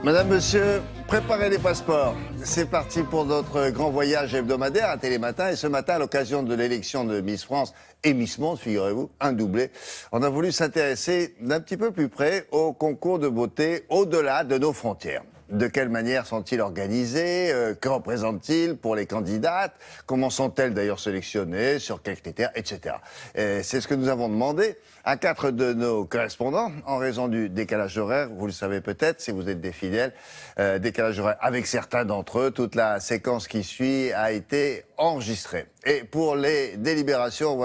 Madame, Monsieur, préparez les passeports. C'est parti pour notre grand voyage hebdomadaire à Télématin. Et ce matin, à l'occasion de l'élection de Miss France et Miss Monde, figurez-vous, un doublé, on a voulu s'intéresser d'un petit peu plus près au concours de beauté au-delà de nos frontières. De quelle manière sont-ils organisés? Que représentent-ils pour les candidates? Comment sont-elles d'ailleurs sélectionnées? Sur quels critères? Etc. C'est ce que nous avons demandé à 4 de nos correspondants en raison du décalage horaire. Vous le savez peut-être si vous êtes des fidèles. Décalage horaire avec certains d'entre eux. Toute la séquence qui suit a été enregistrée. Et pour les délibérations,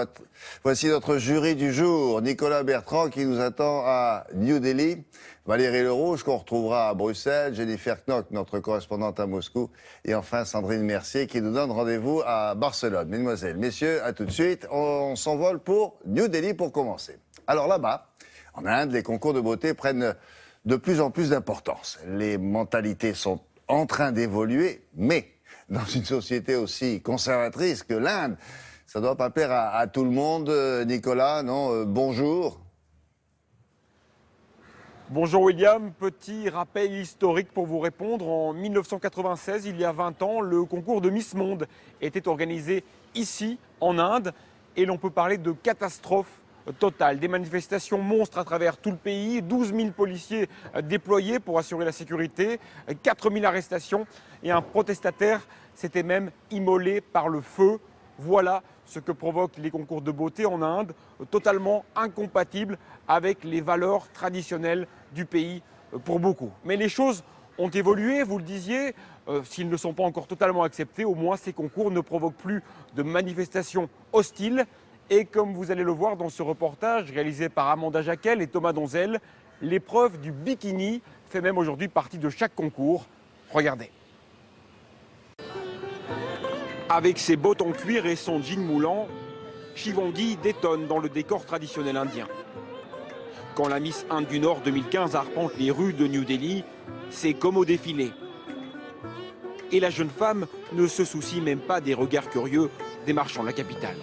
voici notre jury du jour. Nicolas Bertrand qui nous attend à New Delhi. Valérie Lerouge, qu'on retrouvera à Bruxelles, Jennifer Knock, notre correspondante à Moscou, et enfin Sandrine Mercier, qui nous donne rendez-vous à Barcelone. Mesdemoiselles, messieurs, à tout de suite. On s'envole pour New Delhi pour commencer. Alors là-bas, en Inde, les concours de beauté prennent de plus en plus d'importance. Les mentalités sont en train d'évoluer, mais dans une société aussi conservatrice que l'Inde, ça ne doit pas plaire à tout le monde. Nicolas, non, bonjour. Bonjour William, petit rappel historique pour vous répondre. En 1996, il y a 20 ans, le concours de Miss Monde était organisé ici, en Inde, et l'on peut parler de catastrophe totale. Des manifestations monstres à travers tout le pays, 12 000 policiers déployés pour assurer la sécurité, 4 000 arrestations, et un protestataire s'était même immolé par le feu. Voilà ce que provoquent les concours de beauté en Inde, totalement incompatibles avec les valeurs traditionnelles du pays pour beaucoup. Mais les choses ont évolué, vous le disiez, s'ils ne sont pas encore totalement acceptés, au moins ces concours ne provoquent plus de manifestations hostiles. Et comme vous allez le voir dans ce reportage réalisé par Amanda Jacquel et Thomas Donzel, l'épreuve du bikini fait même aujourd'hui partie de chaque concours. Regardez. Avec ses bottes en cuir et son jean moulant, Shivangi détonne dans le décor traditionnel indien. Quand la Miss Inde du Nord 2015 arpente les rues de New Delhi, c'est comme au défilé. Et la jeune femme ne se soucie même pas des regards curieux des marchands de la capitale.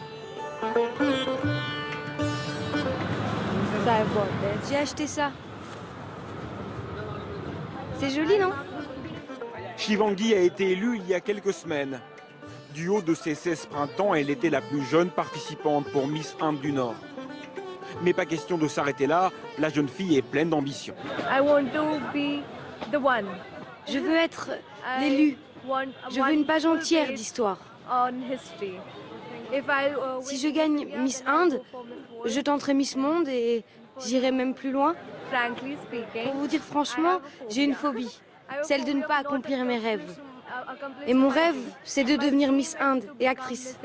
J'ai acheté ça. C'est joli, non? Shivangi a été élue il y a quelques semaines. Du haut de ses 16 printemps, elle était la plus jeune participante pour Miss Inde du Nord. Mais pas question de s'arrêter là, la jeune fille est pleine d'ambition. Je veux être l'élu. Je veux une page entière d'histoire. Si je gagne Miss Inde, je tenterai Miss Monde et j'irai même plus loin. Pour vous dire franchement, j'ai une phobie, celle de ne pas accomplir mes rêves. Et mon rêve, c'est de devenir Miss Inde et actrice.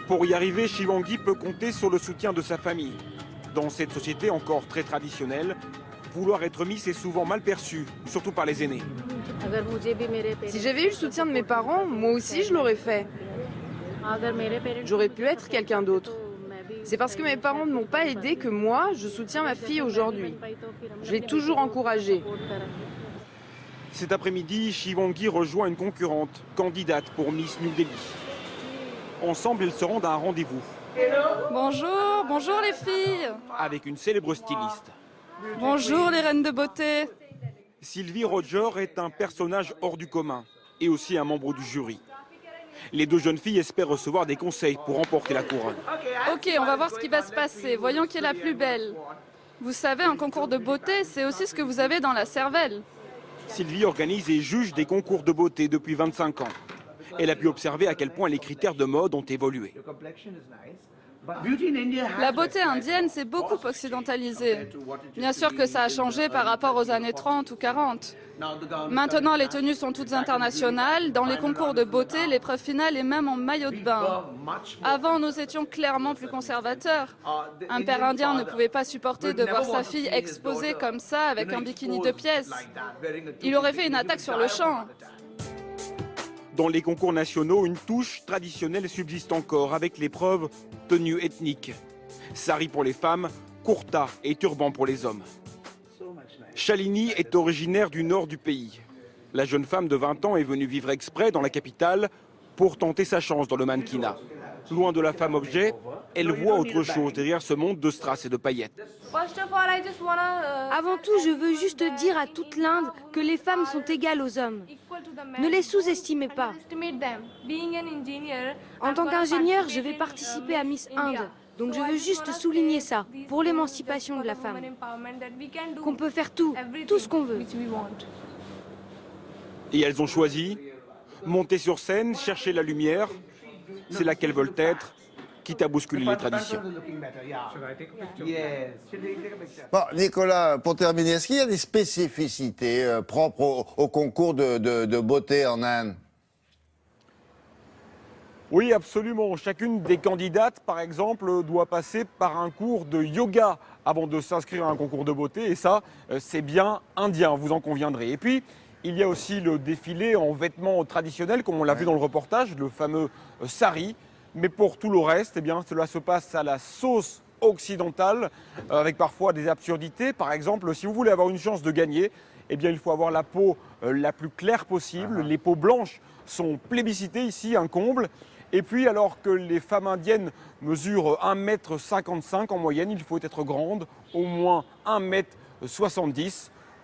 Pour y arriver, Shivangi peut compter sur le soutien de sa famille. Dans cette société encore très traditionnelle, vouloir être Miss est souvent mal perçu, surtout par les aînés. Si j'avais eu le soutien de mes parents, moi aussi je l'aurais fait. J'aurais pu être quelqu'un d'autre. C'est parce que mes parents ne m'ont pas aidé que moi, je soutiens ma fille aujourd'hui. Je l'ai toujours encouragée. Cet après-midi, Shivangi rejoint une concurrente, candidate pour Miss New Delhi. Ensemble, ils se rendent à un rendez-vous. Bonjour, bonjour les filles. Avec une célèbre styliste. Bonjour les reines de beauté. Sylvie Roger est un personnage hors du commun et aussi un membre du jury. Les deux jeunes filles espèrent recevoir des conseils pour remporter la couronne. Ok, on va voir ce qui va se passer. Voyons qui est la plus belle. Vous savez, un concours de beauté, c'est aussi ce que vous avez dans la cervelle. Sylvie organise et juge des concours de beauté depuis 25 ans. Elle a pu observer à quel point les critères de mode ont évolué. La beauté indienne s'est beaucoup occidentalisée. Bien sûr que ça a changé par rapport aux années 30 ou 40. Maintenant, les tenues sont toutes internationales. Dans les concours de beauté, l'épreuve finale est même en maillot de bain. Avant, nous étions clairement plus conservateurs. Un père indien ne pouvait pas supporter de voir sa fille exposée comme ça avec un bikini de pièces. Il aurait fait une attaque sur le champ. Dans les concours nationaux, une touche traditionnelle subsiste encore avec l'épreuve tenue ethnique. Sari pour les femmes, kurta et turban pour les hommes. Shalini est originaire du nord du pays. La jeune femme de 20 ans est venue vivre exprès dans la capitale pour tenter sa chance dans le mannequinat. loin de la femme objet, elle voit autre chose derrière ce monde de strass et de paillettes. Avant tout, je veux juste dire à toute l'Inde que les femmes sont égales aux hommes. Ne les sous-estimez pas. En tant qu'ingénieur, je vais participer à Miss Inde. Donc je veux juste souligner ça, pour l'émancipation de la femme. Qu'on peut faire tout ce qu'on veut. Et elles ont choisi, monter sur scène, chercher la lumière, c'est là qu'elles veulent être, quitte à bousculer les traditions. Bon, Nicolas, pour terminer, est-ce qu'il y a des spécificités propres au concours de beauté en Inde? Oui, absolument. Chacune des candidates, par exemple, doit passer par un cours de yoga avant de s'inscrire à un concours de beauté. Et ça, c'est bien indien, vous en conviendrez. Et puis, il y a aussi le défilé en vêtements traditionnels, comme on l'a vu dans le reportage, le fameux sari. Mais pour tout le reste, eh bien, cela se passe à la sauce occidentale, avec parfois des absurdités. Par exemple, si vous voulez avoir une chance de gagner, eh bien, il faut avoir la peau la plus claire possible. Les peaux blanches sont plébiscitées ici, un comble. Et puis, alors que les femmes indiennes mesurent 1,55 m en moyenne, il faut être grande, au moins 1,70 m.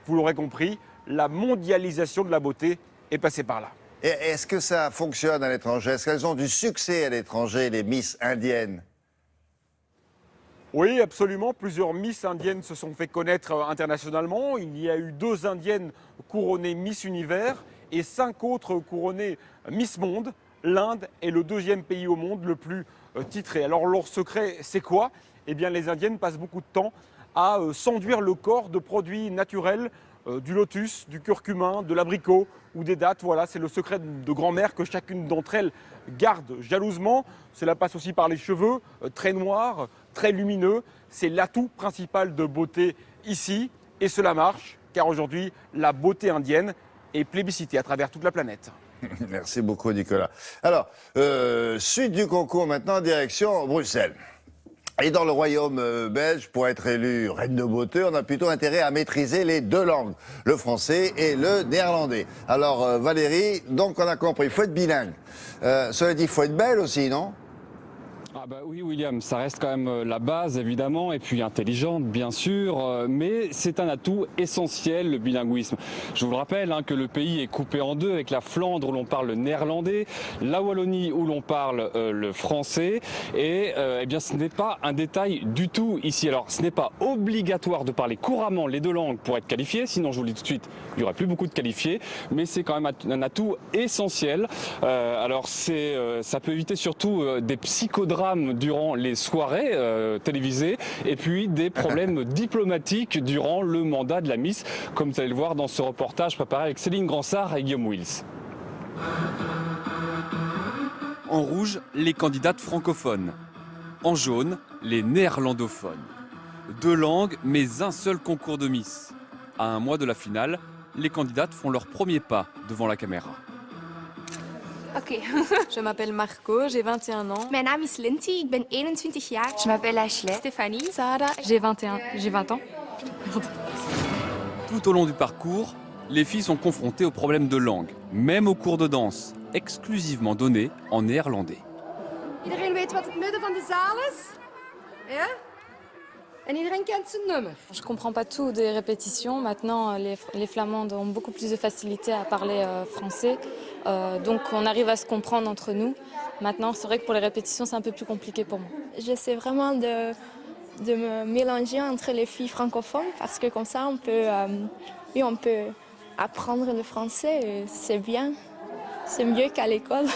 Vous l'aurez compris, la mondialisation de la beauté est passée par là. Et est-ce que ça fonctionne à l'étranger? Est-ce qu'elles ont du succès à l'étranger, les Miss indiennes? Oui, absolument. Plusieurs Miss indiennes se sont fait connaître internationalement. Il y a eu 2 indiennes couronnées Miss Univers et 5 autres couronnées Miss Monde. L'Inde est le 2e pays au monde le plus titré. Alors leur secret, c'est quoi? Eh bien, les indiennes passent beaucoup de temps à s'enduire le corps de produits naturels, du lotus, du curcumin, de l'abricot ou des dattes. Voilà, c'est le secret de grand-mère que chacune d'entre elles garde jalousement. Cela passe aussi par les cheveux, très noirs, très lumineux. C'est l'atout principal de beauté ici. Et cela marche, car aujourd'hui, la beauté indienne est plébiscitée à travers toute la planète. Merci beaucoup, Nicolas. Alors, suite du concours maintenant, direction Bruxelles. Et dans le royaume belge, pour être élu reine de beauté, on a plutôt intérêt à maîtriser les 2 langues, le français et le néerlandais. Alors, Valérie, donc on a compris, il faut être bilingue. Cela dit, il faut être belle aussi, non? Ah bah oui, William, ça reste quand même la base évidemment, et puis intelligente bien sûr, mais c'est un atout essentiel, le bilinguisme. Je vous le rappelle que le pays est coupé en 2 avec la Flandre où l'on parle le néerlandais, la Wallonie où l'on parle le français, et eh bien ce n'est pas un détail du tout ici. Alors ce n'est pas obligatoire de parler couramment les 2 langues pour être qualifié, sinon je vous le dis tout de suite, il n'y aurait plus beaucoup de qualifiés, mais c'est quand même un atout essentiel. Alors ça peut éviter surtout des psychodrames durant les soirées télévisées et puis des problèmes diplomatiques durant le mandat de la Miss, comme vous allez le voir dans ce reportage préparé avec Céline Gransart et Guillaume Wills. En rouge, les candidates francophones. En jaune, les néerlandophones. 2 langues, mais un seul concours de Miss. À un mois de la finale, les candidates font leur premier pas devant la caméra. Ok. Je m'appelle Marco, j'ai 21 ans. Mijn naam is Lindsay, ik ben 21 jaar. Je m'appelle Ashley. Stéphanie. Sarah, j'ai 20 ans. Tout au long du parcours, les filles sont confrontées aux problèmes de langue, même au cours de danse, exclusivement donné en néerlandais. Iedereen weet wat het midden van de zaal is? Ja? En iedereen kent zijn nummer. Je comprends pas tout des répétitions. Maintenant, les Flamandes ont beaucoup plus de facilité à parler français. Donc on arrive à se comprendre entre nous. Maintenant, c'est vrai que pour les répétitions, c'est un peu plus compliqué pour moi. J'essaie vraiment de me mélanger entre les filles francophones parce que comme ça, on peut apprendre le français. Et c'est bien. C'est mieux qu'à l'école.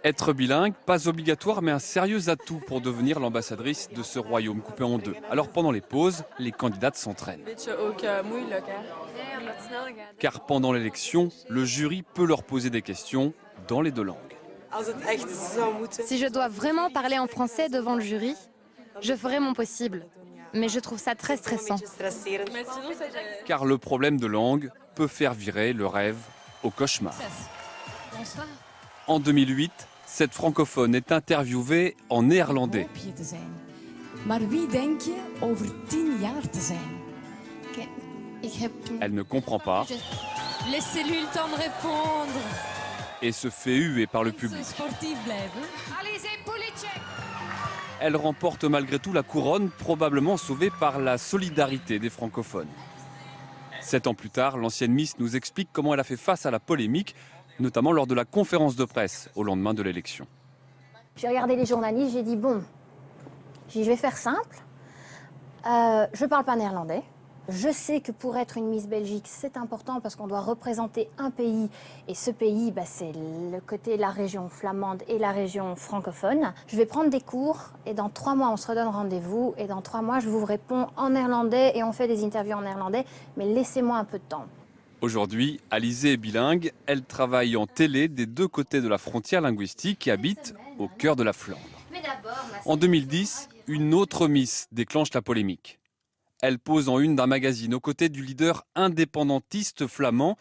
Être bilingue, pas obligatoire, mais un sérieux atout pour devenir l'ambassadrice de ce royaume coupé en 2. Alors pendant les pauses, les candidates s'entraînent. Car pendant l'élection, le jury peut leur poser des questions dans les 2 langues. Si je dois vraiment parler en français devant le jury, je ferai mon possible. Mais je trouve ça très stressant. Car le problème de langue peut faire virer le rêve au cauchemar. En 2008, cette francophone est interviewée en néerlandais. Elle ne comprend pas. Laissez-lui le temps de répondre. et se fait huer par le public. Elle remporte malgré tout la couronne, probablement sauvée par la solidarité des francophones. 7 ans plus tard, l'ancienne Miss nous explique comment elle a fait face à la polémique, notamment lors de la conférence de presse au lendemain de l'élection. J'ai regardé les journalistes, j'ai dit bon, je vais faire simple, je ne parle pas néerlandais. Je sais que pour être une Miss Belgique, c'est important parce qu'on doit représenter un pays. Et ce pays, c'est le côté la région flamande et la région francophone. Je vais prendre des cours et dans 3 mois, on se redonne rendez-vous. Et dans 3 mois, je vous réponds en néerlandais et on fait des interviews en néerlandais. Mais laissez-moi un peu de temps. Aujourd'hui, Alizée est bilingue. Elle travaille en télé des 2 côtés de la frontière linguistique et habite au cœur de la Flandre. En 2010, une autre Miss déclenche la polémique. Elle pose en une d'un magazine aux côtés du leader indépendantiste flamand.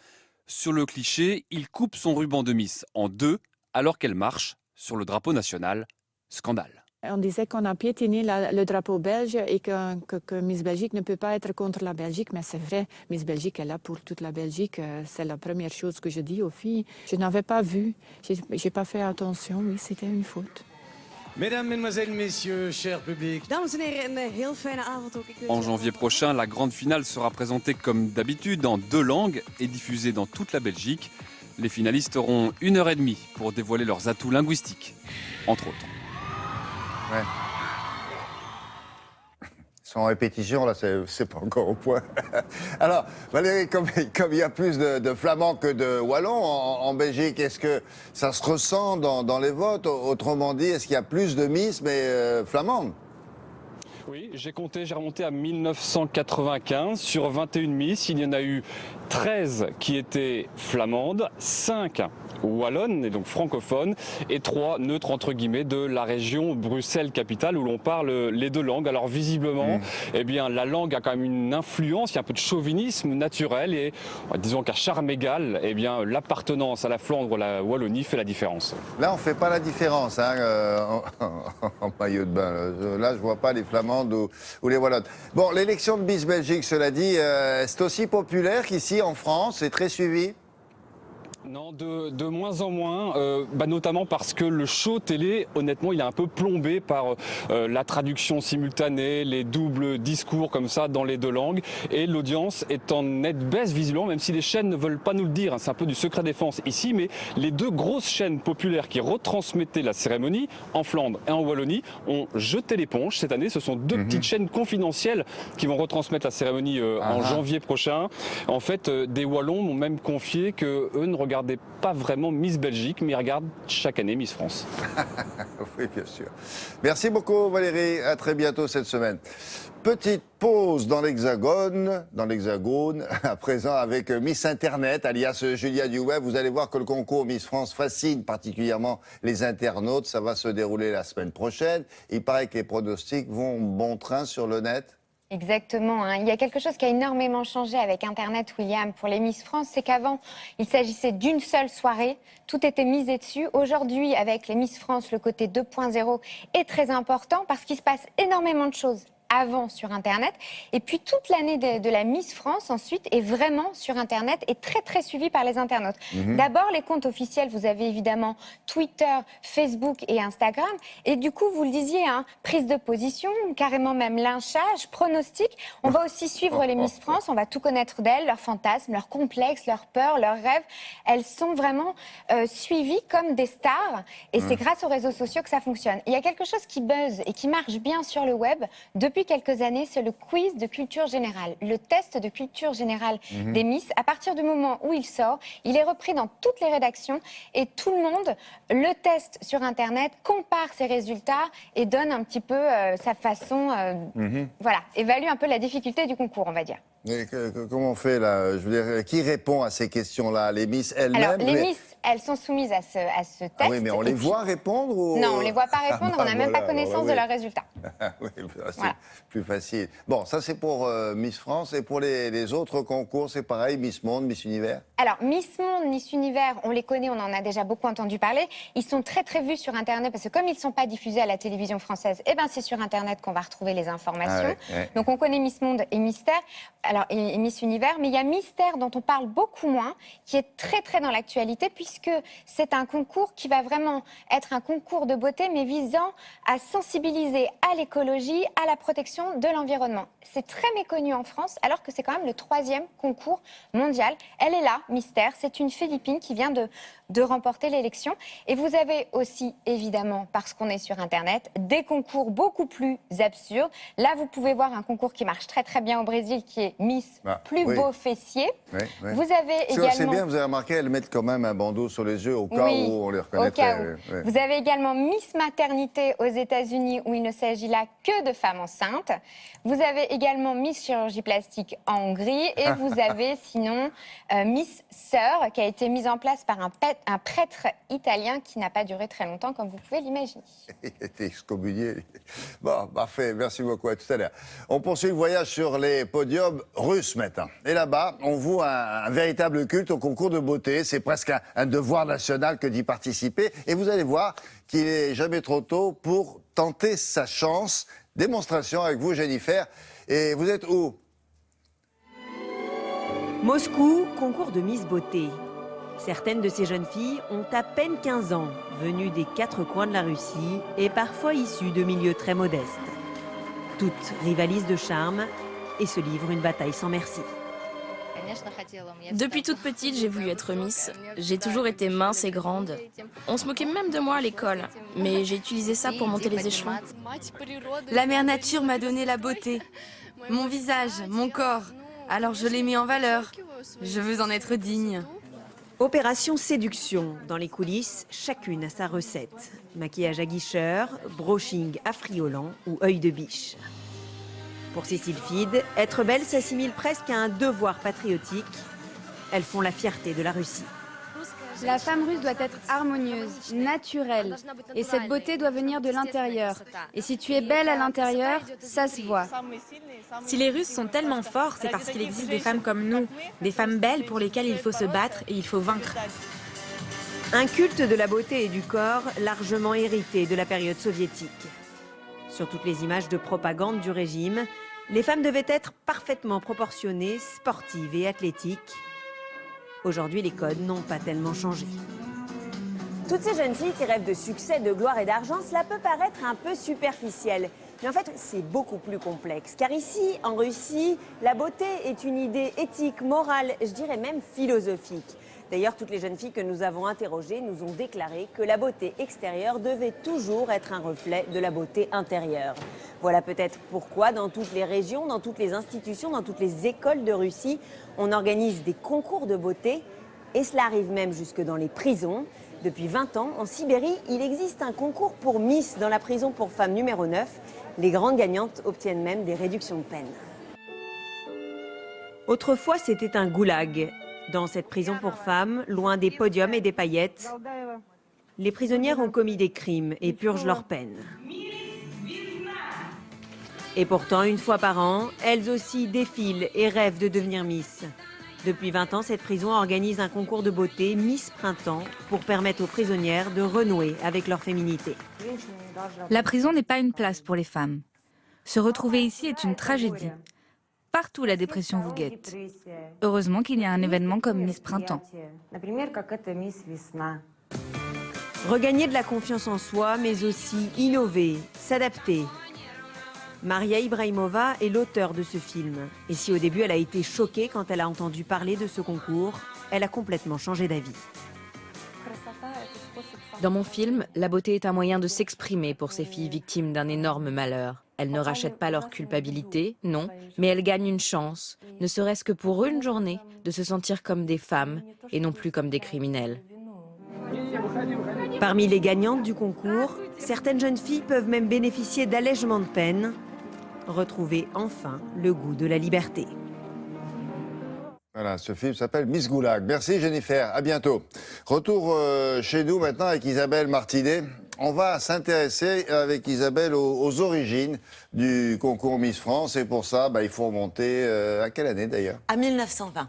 Sur le cliché, il coupe son ruban de Miss en 2 alors qu'elle marche sur le drapeau national. Scandale. On disait qu'on a piétiné le drapeau belge et que Miss Belgique ne peut pas être contre la Belgique, mais c'est vrai, Miss Belgique est là pour toute la Belgique. C'est la première chose que je dis aux filles. Je n'avais pas vu, j'ai pas fait attention, oui, c'était une faute. Mesdames, Mesdemoiselles, Messieurs, cher public. En janvier prochain, la grande finale sera présentée comme d'habitude en 2 langues et diffusée dans toute la Belgique. Les finalistes auront 1h30 pour dévoiler leurs atouts linguistiques, entre autres. Ouais. Ils sont en répétition, là, c'est pas encore au point. Alors, Valérie, comme il y a plus de Flamands que de Wallons en Belgique, est-ce que ça se ressent dans les votes? Autrement dit, est-ce qu'il y a plus de Miss, mais flamandes? Oui, j'ai remonté à 1995. Sur 21 Miss, il y en a eu 13 qui étaient flamandes, 5 wallonnes, et donc francophones, et 3 neutres entre guillemets de la région Bruxelles-Capitale où l'on parle les 2 langues. Alors visiblement, eh bien, la langue a quand même une influence, il y a un peu de chauvinisme naturel et disons qu'à charme égal, eh bien, l'appartenance à la Flandre ou à la Wallonie fait la différence. Là, on ne fait pas la différence en maillot de bain. Là, je ne vois pas les Flamandes ou les Wallonnes. Bon, l'élection de Miss Belgique, cela dit, c'est aussi populaire qu'ici en France, c'est très suivi? Non, de moins en moins, notamment parce que le show télé, honnêtement, il est un peu plombé par la traduction simultanée, les doubles discours comme ça dans les 2 langues, et l'audience est en nette baisse visiblement, même si les chaînes ne veulent pas nous le dire, hein, c'est un peu du secret défense ici, mais les 2 grosses chaînes populaires qui retransmettaient la cérémonie, en Flandre et en Wallonie, ont jeté l'éponge cette année. Ce sont 2 petites chaînes confidentielles qui vont retransmettre la cérémonie en janvier prochain. En fait, des Wallons m'ont même confié qu'eux ne regardaient pas vraiment Miss Belgique, mais ils regardent chaque année Miss France. Oui, bien sûr. Merci beaucoup Valérie, à très bientôt cette semaine. Petite pause dans l'Hexagone, à présent avec Miss Internet, alias Julia du Web. Vous allez voir que le concours Miss France fascine particulièrement les internautes. Ça va se dérouler la semaine prochaine. Il paraît que les pronostics vont bon train sur le net. Exactement. Il y a quelque chose qui a énormément changé avec Internet, William, pour les Miss France. C'est qu'avant, il s'agissait d'une seule soirée. Tout était misé dessus. Aujourd'hui, avec les Miss France, le côté 2.0 est très important parce qu'il se passe énormément de choses avant sur Internet. Et puis toute l'année de la Miss France ensuite est vraiment sur Internet et très très suivie par les internautes. D'abord les comptes officiels, vous avez évidemment Twitter, Facebook et Instagram. Et du coup, vous le disiez, prise de position, carrément même lynchage, pronostic. On va aussi suivre les Miss France, on va tout connaître d'elles, leurs fantasmes, leurs complexes, leurs peurs, leurs rêves. Elles sont vraiment suivies comme des stars et c'est grâce aux réseaux sociaux que ça fonctionne. Il y a quelque chose qui buzz et qui marche bien sur le web depuis quelques années, c'est le quiz de culture générale, le test de culture générale des Miss. À partir du moment où il sort, il est repris dans toutes les rédactions et tout le monde le teste sur Internet, compare ses résultats et donne un petit peu sa façon, voilà, évalue un peu la difficulté du concours, on va dire. Et comment on fait là? Je veux dire, qui répond à ces questions-là? Les Miss elles-mêmes? Alors, les Miss, elles sont soumises à ce test. Ah oui, mais on les voit répondre ou... Non, on ne les voit pas répondre, on n'a même pas connaissance de leurs résultats. Oui, c'est plus facile. Bon, ça c'est pour Miss France et pour les autres concours, c'est pareil, Miss Monde, Miss Univers? Alors, Miss Monde, Miss Univers, on les connaît, on en a déjà beaucoup entendu parler. Ils sont très très vus sur Internet parce que comme ils ne sont pas diffusés à la télévision française, eh ben, c'est sur Internet qu'on va retrouver les informations. Donc on connaît Miss Monde et Mystère, alors, et Miss Univers, mais il y a Mystère dont on parle beaucoup moins, qui est très très dans l'actualité puisque puisque c'est un concours qui va vraiment être un concours de beauté, mais visant à sensibiliser à l'écologie, à la protection de l'environnement. C'est très méconnu en France, alors que c'est quand même le 3e concours mondial. Elle est là, Mystère, c'est une Philippine qui vient de remporter l'élection. Et vous avez aussi, évidemment, parce qu'on est sur Internet, des concours beaucoup plus absurdes. Là, vous pouvez voir un concours qui marche très très bien au Brésil, qui est Miss Plus Beau Fessier. Oui, oui. Vous avez également... C'est bien, vous avez remarqué, elles mettent quand même un bandeau sur les yeux au cas où on les reconnaîtrait. Au cas où. Vous avez également Miss Maternité aux États-Unis, où il ne s'agit là que de femmes enceintes. Vous avez également Miss Chirurgie Plastique en Hongrie. Et vous avez sinon Miss Sœur, qui a été mise en place par un prêtre italien qui n'a pas duré très longtemps, comme vous pouvez l'imaginer. Il a été excommunié. Bon, parfait, merci beaucoup, à tout à l'heure. On poursuit le voyage sur les podiums russes maintenant. Et là-bas, on voue un véritable culte au concours de beauté. C'est presque un devoir national que d'y participer. Et vous allez voir qu'il n'est jamais trop tôt pour tenter sa chance. Démonstration avec vous, Jennifer. Et vous êtes où? Moscou, concours de Miss Beauté. Certaines de ces jeunes filles ont à peine 15 ans, venues des 4 coins de la Russie et parfois issues de milieux très modestes. Toutes rivalisent de charme et se livrent une bataille sans merci. Depuis toute petite, j'ai voulu être Miss. J'ai toujours été mince et grande. On se moquait même de moi à l'école, mais j'ai utilisé ça pour monter les échelons. La mère nature m'a donné la beauté, mon visage, mon corps. Alors je l'ai mis en valeur. Je veux en être digne. Opération séduction. Dans les coulisses, chacune a sa recette. Maquillage aguicheur, brushing affriolant ou œil de biche. Pour ces sylphides, être belle s'assimile presque à un devoir patriotique. Elles font la fierté de la Russie. La femme russe doit être harmonieuse, naturelle. Et cette beauté doit venir de l'intérieur. Et si tu es belle à l'intérieur, ça se voit. Si les Russes sont tellement forts, c'est parce qu'il existe des femmes comme nous, des femmes belles pour lesquelles il faut se battre et il faut vaincre. Un culte de la beauté et du corps largement hérité de la période soviétique. Sur toutes les images de propagande du régime, les femmes devaient être parfaitement proportionnées, sportives et athlétiques. Aujourd'hui, les codes n'ont pas tellement changé. Toutes ces jeunes filles qui rêvent de succès, de gloire et d'argent, cela peut paraître un peu superficiel. Mais en fait, c'est beaucoup plus complexe. Car ici, en Russie, la beauté est une idée éthique, morale, je dirais même philosophique. D'ailleurs, toutes les jeunes filles que nous avons interrogées nous ont déclaré que la beauté extérieure devait toujours être un reflet de la beauté intérieure. Voilà peut-être pourquoi dans toutes les régions, dans toutes les institutions, dans toutes les écoles de Russie, on organise des concours de beauté et cela arrive même jusque dans les prisons. Depuis 20 ans, en Sibérie, il existe un concours pour Miss dans la prison pour femmes numéro 9. Les grandes gagnantes obtiennent même des réductions de peine. Autrefois, c'était un goulag. Dans cette prison pour femmes, loin des podiums et des paillettes, les prisonnières ont commis des crimes et purgent leur peine. Et pourtant, une fois par an, elles aussi défilent et rêvent de devenir Miss. Depuis 20 ans, cette prison organise un concours de beauté Miss Printemps pour permettre aux prisonnières de renouer avec leur féminité. La prison n'est pas une place pour les femmes. Se retrouver ici est une tragédie. Partout, la dépression vous guette. Heureusement qu'il y a un événement comme Miss Printemps. Regagner de la confiance en soi, mais aussi innover, s'adapter. Maria Ibrahimova est l'auteure de ce film. Et si au début elle a été choquée quand elle a entendu parler de ce concours, elle a complètement changé d'avis. Dans mon film, la beauté est un moyen de s'exprimer pour ces filles victimes d'un énorme malheur. Elles ne rachètent pas leur culpabilité, non, mais elles gagnent une chance, ne serait-ce que pour une journée, de se sentir comme des femmes et non plus comme des criminels. Parmi les gagnantes du concours, certaines jeunes filles peuvent même bénéficier d'allègements de peine, retrouver enfin le goût de la liberté. Voilà, ce film s'appelle Miss Goulag. Merci Jennifer, à bientôt. Retour chez nous maintenant avec Isabelle Martinet. On va s'intéresser avec Isabelle aux origines du concours Miss France. Et pour ça, il faut remonter à quelle année d'ailleurs? À 1920.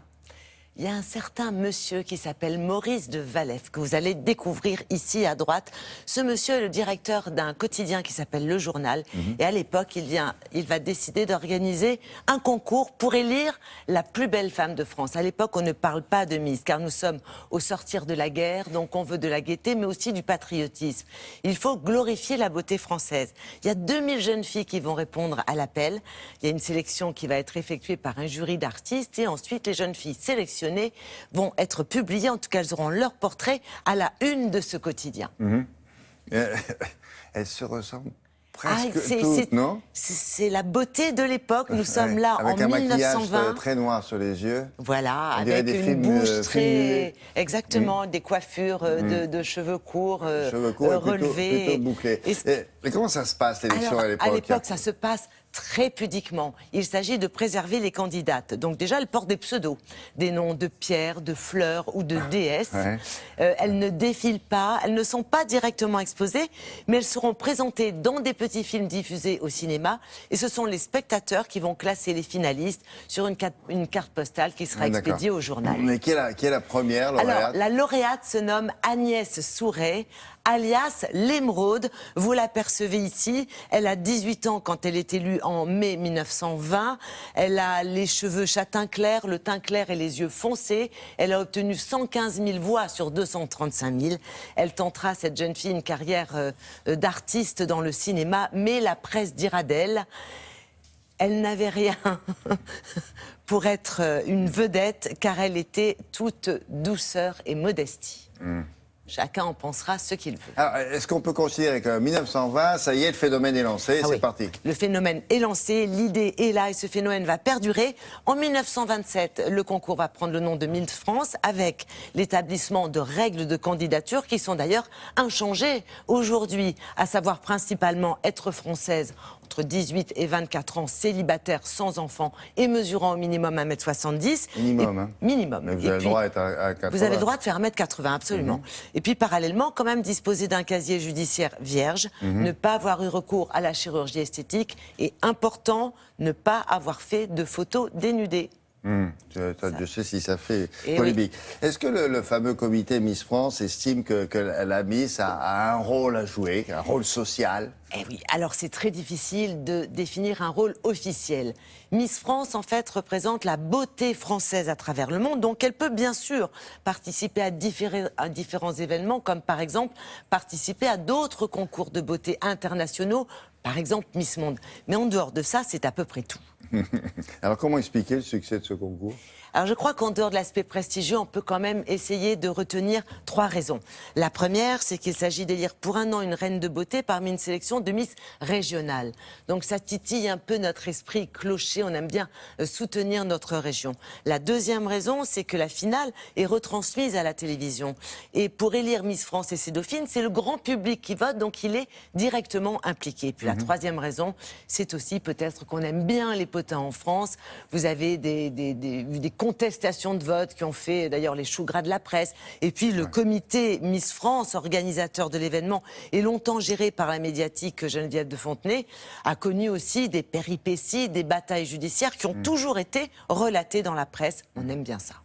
il y a un certain monsieur qui s'appelle Maurice de Valef, que vous allez découvrir ici à droite. Ce monsieur est le directeur d'un quotidien qui s'appelle Le Journal. Et à l'époque, il va décider d'organiser un concours pour élire la plus belle femme de France. À l'époque, on ne parle pas de Miss, car nous sommes au sortir de la guerre, donc on veut de la gaieté, mais aussi du patriotisme. Il faut glorifier la beauté française. Il y a 2000 jeunes filles qui vont répondre à l'appel. Il y a une sélection qui va être effectuée par un jury d'artistes, et ensuite les jeunes filles sélectionnées vont être publiées, en tout cas elles auront leur portrait à la une de ce quotidien. Elles se ressemblent presque toutes, non? C'est la beauté de l'époque, nous sommes là en 1920. Avec un maquillage très noir sur les yeux. Voilà, avec une bouche très... Exactement, des coiffures de cheveux courts, relevés. Plutôt bouclés. Mais comment ça se passe, l'élection à l'époque? À l'époque, ça se passe très pudiquement. Il s'agit de préserver les candidates. Donc déjà, elles portent des pseudos, des noms de pierres, de fleurs ou de déesses. Elles ne défilent pas, elles ne sont pas directement exposées, mais elles seront présentées dans des petits films diffusés au cinéma. Et ce sont les spectateurs qui vont classer les finalistes sur une carte postale qui sera expédiée au journal. Mais qui est la première lauréate? Alors, la lauréate se nomme Agnès Souret, alias l'Émeraude. Vous l'apercevez ici. Elle a 18 ans quand elle est élue en mai 1920. Elle a les cheveux châtain clair, le teint clair et les yeux foncés. Elle a obtenu 115 000 voix sur 235 000. Elle tentera, cette jeune fille, une carrière d'artiste dans le cinéma, mais la presse dira d'elle: elle n'avait rien pour être une vedette, car elle était toute douceur et modestie. Chacun en pensera ce qu'il veut. Alors, est-ce qu'on peut considérer qu'en 1920, ça y est, le phénomène est lancé, c'est parti? Le phénomène est lancé, l'idée est là et ce phénomène va perdurer. En 1927, le concours va prendre le nom de Miss France avec l'établissement de règles de candidature qui sont d'ailleurs inchangées aujourd'hui, à savoir principalement être française entre 18 et 24 ans, célibataire, sans enfant et mesurant au minimum 1m70. Minimum, hein. Minimum. Mais vous avez le droit d'être à 80. Vous avez le droit de faire 1m80, absolument. Et puis parallèlement, quand même disposer d'un casier judiciaire vierge, ne pas avoir eu recours à la chirurgie esthétique et, important, ne pas avoir fait de photos dénudées. Je sais si ça fait polémique. Est-ce que le fameux comité Miss France estime que la Miss a un rôle à jouer, un rôle social? Eh oui, alors c'est très difficile de définir un rôle officiel. Miss France, en fait, représente la beauté française à travers le monde, donc elle peut bien sûr participer à différents événements, comme par exemple participer à d'autres concours de beauté internationaux, par exemple Miss Monde. Mais en dehors de ça, c'est à peu près tout. Alors comment expliquer le succès de ce concours? Alors je crois qu'en dehors de l'aspect prestigieux, on peut quand même essayer de retenir 3 raisons. La première, c'est qu'il s'agit d'élire pour un an une reine de beauté parmi une sélection de Miss régionales. Donc ça titille un peu notre esprit clocher, on aime bien soutenir notre région. La deuxième raison, c'est que la finale est retransmise à la télévision. Et pour élire Miss France et ses dauphines, c'est le grand public qui vote, donc il est directement impliqué. Puis la troisième raison, c'est aussi peut-être qu'on aime bien les potins en France. Vous avez des contestations de vote qui ont fait d'ailleurs les choux gras de la presse. Et puis le comité Miss France, organisateur de l'événement, et longtemps géré par la médiatique Geneviève de Fontenay, a connu aussi des péripéties, des batailles judiciaires qui ont toujours été relatées dans la presse. On aime bien ça.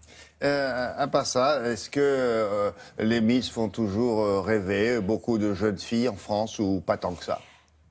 À part ça, est-ce que les Miss font toujours rêver beaucoup de jeunes filles en France ou pas tant que ça?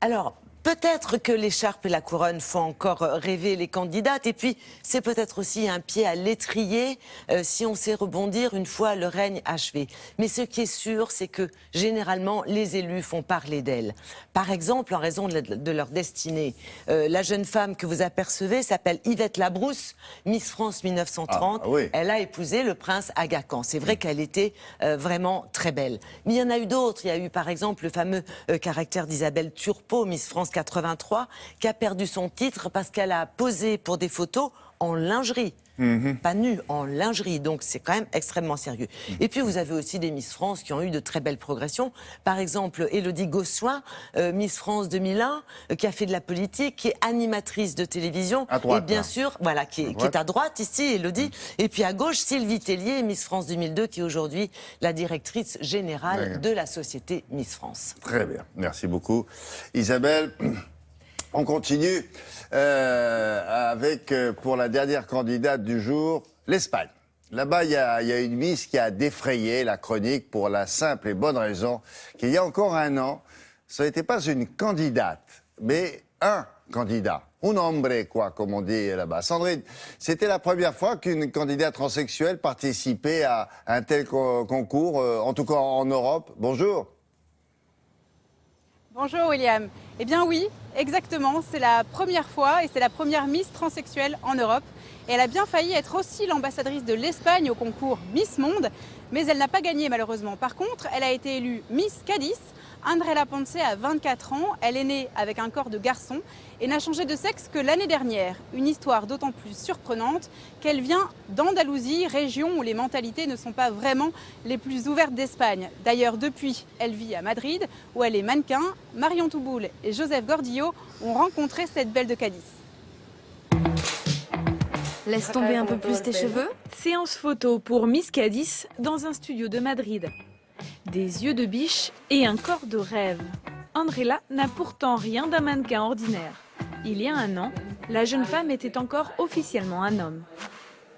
Alors, peut-être que l'écharpe et la couronne font encore rêver les candidates. Et puis, c'est peut-être aussi un pied à l'étrier si on sait rebondir une fois le règne achevé. Mais ce qui est sûr, c'est que généralement, les élus font parler d'elles. Par exemple, en raison de leur destinée. La jeune femme que vous apercevez s'appelle Yvette Labrousse, Miss France 1930. Elle a épousé le prince Aga Khan. C'est vrai qu'elle était vraiment très belle. Mais il y en a eu d'autres. Il y a eu par exemple le fameux caractère d'Isabelle Turpot, Miss France 83, qui a perdu son titre parce qu'elle a posé pour des photos en lingerie. Pas nue, en lingerie. Donc c'est quand même extrêmement sérieux. Et puis vous avez aussi des Miss France qui ont eu de très belles progressions. Par exemple, Élodie Gossuin, Miss France 2001, qui a fait de la politique, qui est animatrice de télévision. À droite, et bien sûr, voilà, qui est à droite ici, Élodie. Et puis à gauche, Sylvie Tellier, Miss France 2002, qui est aujourd'hui la directrice générale de la société Miss France. Très bien, merci beaucoup. Isabelle, on continue avec, pour la dernière candidate du jour, l'Espagne. Là-bas, il y a une Miss qui a défrayé la chronique pour la simple et bonne raison qu'il y a encore un an, ce n'était pas une candidate, mais un candidat. Un hombre, quoi, comme on dit là-bas. Sandrine, c'était la première fois qu'une candidate transsexuelle participait à un tel concours, en tout cas en Europe. Bonjour. Bonjour William. Eh bien oui, exactement. C'est la première fois et c'est la première Miss transsexuelle en Europe. Et elle a bien failli être aussi l'ambassadrice de l'Espagne au concours Miss Monde, mais elle n'a pas gagné malheureusement. Par contre, elle a été élue Miss Cadiz. Andrela Ponce a 24 ans, elle est née avec un corps de garçon et n'a changé de sexe que l'année dernière. Une histoire d'autant plus surprenante qu'elle vient d'Andalousie, région où les mentalités ne sont pas vraiment les plus ouvertes d'Espagne. D'ailleurs, depuis, elle vit à Madrid, où elle est mannequin. Marion Touboul et Joseph Gordillo ont rencontré cette belle de Cadiz. Laisse tomber un peu plus tes cheveux. Séance photo pour Miss Cadiz dans un studio de Madrid. Des yeux de biche et un corps de rêve. Andrela n'a pourtant rien d'un mannequin ordinaire. Il y a un an, la jeune femme était encore officiellement un homme.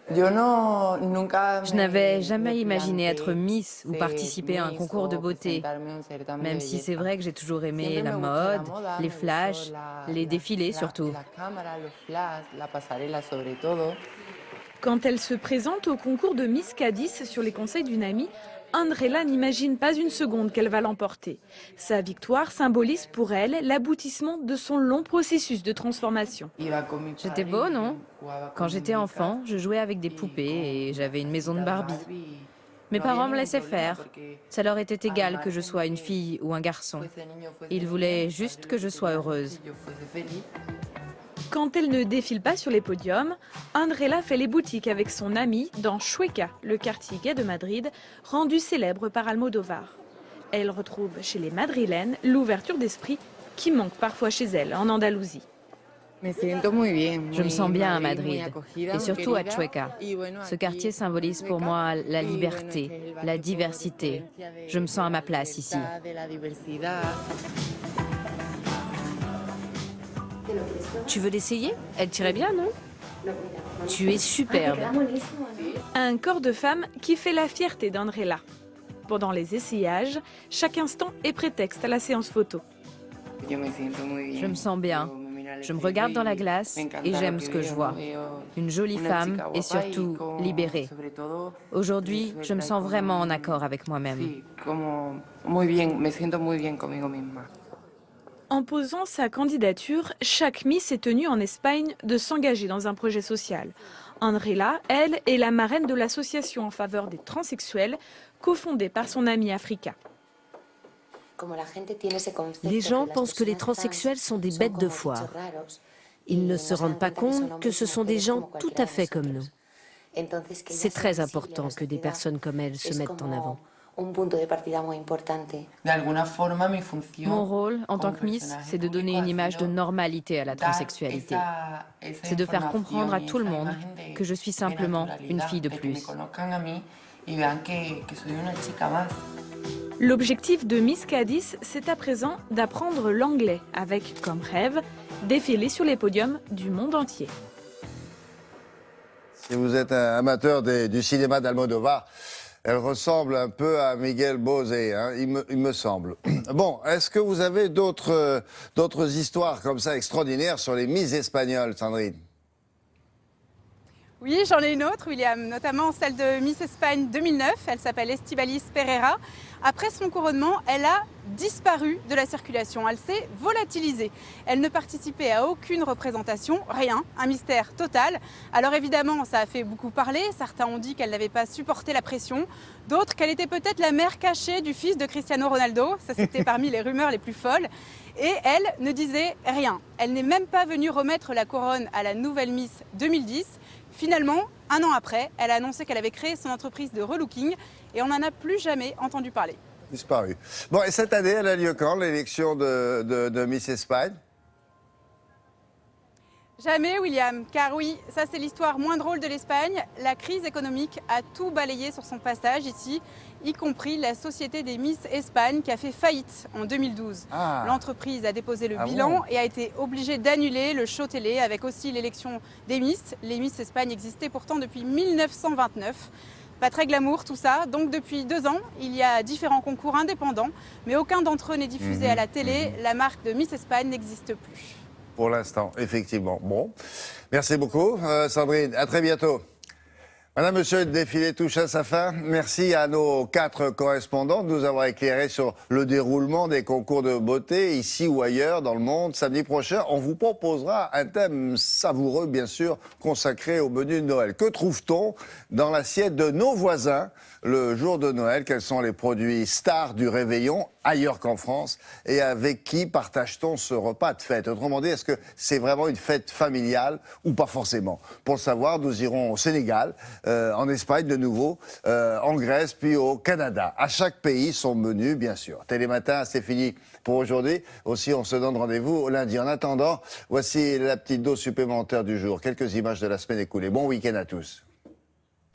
Je n'avais jamais imaginé être Miss ou participer à un concours de beauté, même si c'est vrai que j'ai toujours aimé la mode, les flashs, les défilés surtout. Quand elle se présente au concours de Miss Cadiz sur les conseils d'une amie, Andrela n'imagine pas une seconde qu'elle va l'emporter. Sa victoire symbolise pour elle l'aboutissement de son long processus de transformation. J'étais beau, non? Quand j'étais enfant, je jouais avec des poupées et j'avais une maison de Barbie. Mes parents me laissaient faire. Ça leur était égal que je sois une fille ou un garçon. Ils voulaient juste que je sois heureuse. Quand elle ne défile pas sur les podiums, Andrela fait les boutiques avec son amie dans Chueca, le quartier gay de Madrid, rendu célèbre par Almodóvar. Elle retrouve chez les Madrilènes l'ouverture d'esprit qui manque parfois chez elle en Andalousie. Je me sens bien à Madrid, et surtout à Chueca. Ce quartier symbolise pour moi la liberté, la diversité. Je me sens à ma place ici. Tu veux l'essayer? Elle tirait bien, non? Tu es superbe. Un corps de femme qui fait la fierté d'Andrela. Pendant les essayages, chaque instant est prétexte à la séance photo. Je me sens bien. Je me regarde dans la glace et j'aime ce que je vois. Une jolie femme et surtout libérée. Aujourd'hui, je me sens vraiment en accord avec moi-même. En posant sa candidature, chaque Miss est tenue en Espagne de s'engager dans un projet social. Andrela, elle, est la marraine de l'association en faveur des transsexuels, cofondée par son amie Africa. Les gens pensent que les transsexuels sont des bêtes de foire. Ils ne se rendent pas compte que ce sont des gens tout à fait comme nous. C'est très important que des personnes comme elles se mettent en avant. Mon rôle en tant que Miss, c'est de donner une image de normalité à la transsexualité. C'est de faire comprendre à tout le monde que je suis simplement une fille de plus. L'objectif de Miss Cadiz, c'est à présent d'apprendre l'anglais, avec comme rêve défiler sur les podiums du monde entier. Si vous êtes un amateur du cinéma d'Almodóvar, elle ressemble un peu à Miguel Bosé, hein, il me semble. Bon, est-ce que vous avez d'autres histoires comme ça extraordinaires sur les Miss espagnoles, Sandrine? Oui, j'en ai une autre, William, notamment celle de Miss Espagne 2009. Elle s'appelle Estíbaliz Pereira. Après son couronnement, elle a disparu de la circulation. Elle s'est volatilisée. Elle ne participait à aucune représentation, rien, un mystère total. Alors évidemment, ça a fait beaucoup parler. Certains ont dit qu'elle n'avait pas supporté la pression. D'autres qu'elle était peut-être la mère cachée du fils de Cristiano Ronaldo. Ça, c'était parmi les rumeurs les plus folles. Et elle ne disait rien. Elle n'est même pas venue remettre la couronne à la nouvelle Miss 2010. Finalement, un an après, elle a annoncé qu'elle avait créé son entreprise de relooking et on n'en a plus jamais entendu parler. Disparu. Bon, et cette année, elle a lieu quand, l'élection de Miss Espagne? Jamais, William, car oui, ça c'est l'histoire moins drôle de l'Espagne. La crise économique a tout balayé sur son passage ici, y compris la Société des Miss Espagne qui a fait faillite en 2012. L'entreprise a déposé le bilan et a été obligée d'annuler le show télé avec aussi l'élection des Miss. Les Miss Espagne existaient pourtant depuis 1929. Pas très glamour tout ça, donc depuis 2 ans, il y a différents concours indépendants, mais aucun d'entre eux n'est diffusé à la télé. La marque de Miss Espagne n'existe plus. Pour l'instant, effectivement. Bon, merci beaucoup, Sandrine. À très bientôt. Madame, monsieur, le défilé touche à sa fin. Merci à nos 4 correspondants de nous avoir éclairés sur le déroulement des concours de beauté, ici ou ailleurs dans le monde. Samedi prochain, on vous proposera un thème savoureux, bien sûr, consacré au menu de Noël. Que trouve-t-on dans l'assiette de nos voisins le jour de Noël? Quels sont les produits stars du réveillon ailleurs qu'en France? Et avec qui partage-t-on ce repas de fête? Autrement dit, est-ce que c'est vraiment une fête familiale ou pas forcément? Pour le savoir, nous irons au Sénégal, en Espagne de nouveau, en Grèce, puis au Canada. À chaque pays, son menu, bien sûr. Télématin, c'est fini pour aujourd'hui. Aussi, on se donne rendez-vous lundi. En attendant, voici la petite dose supplémentaire du jour. Quelques images de la semaine écoulée. Bon week-end à tous.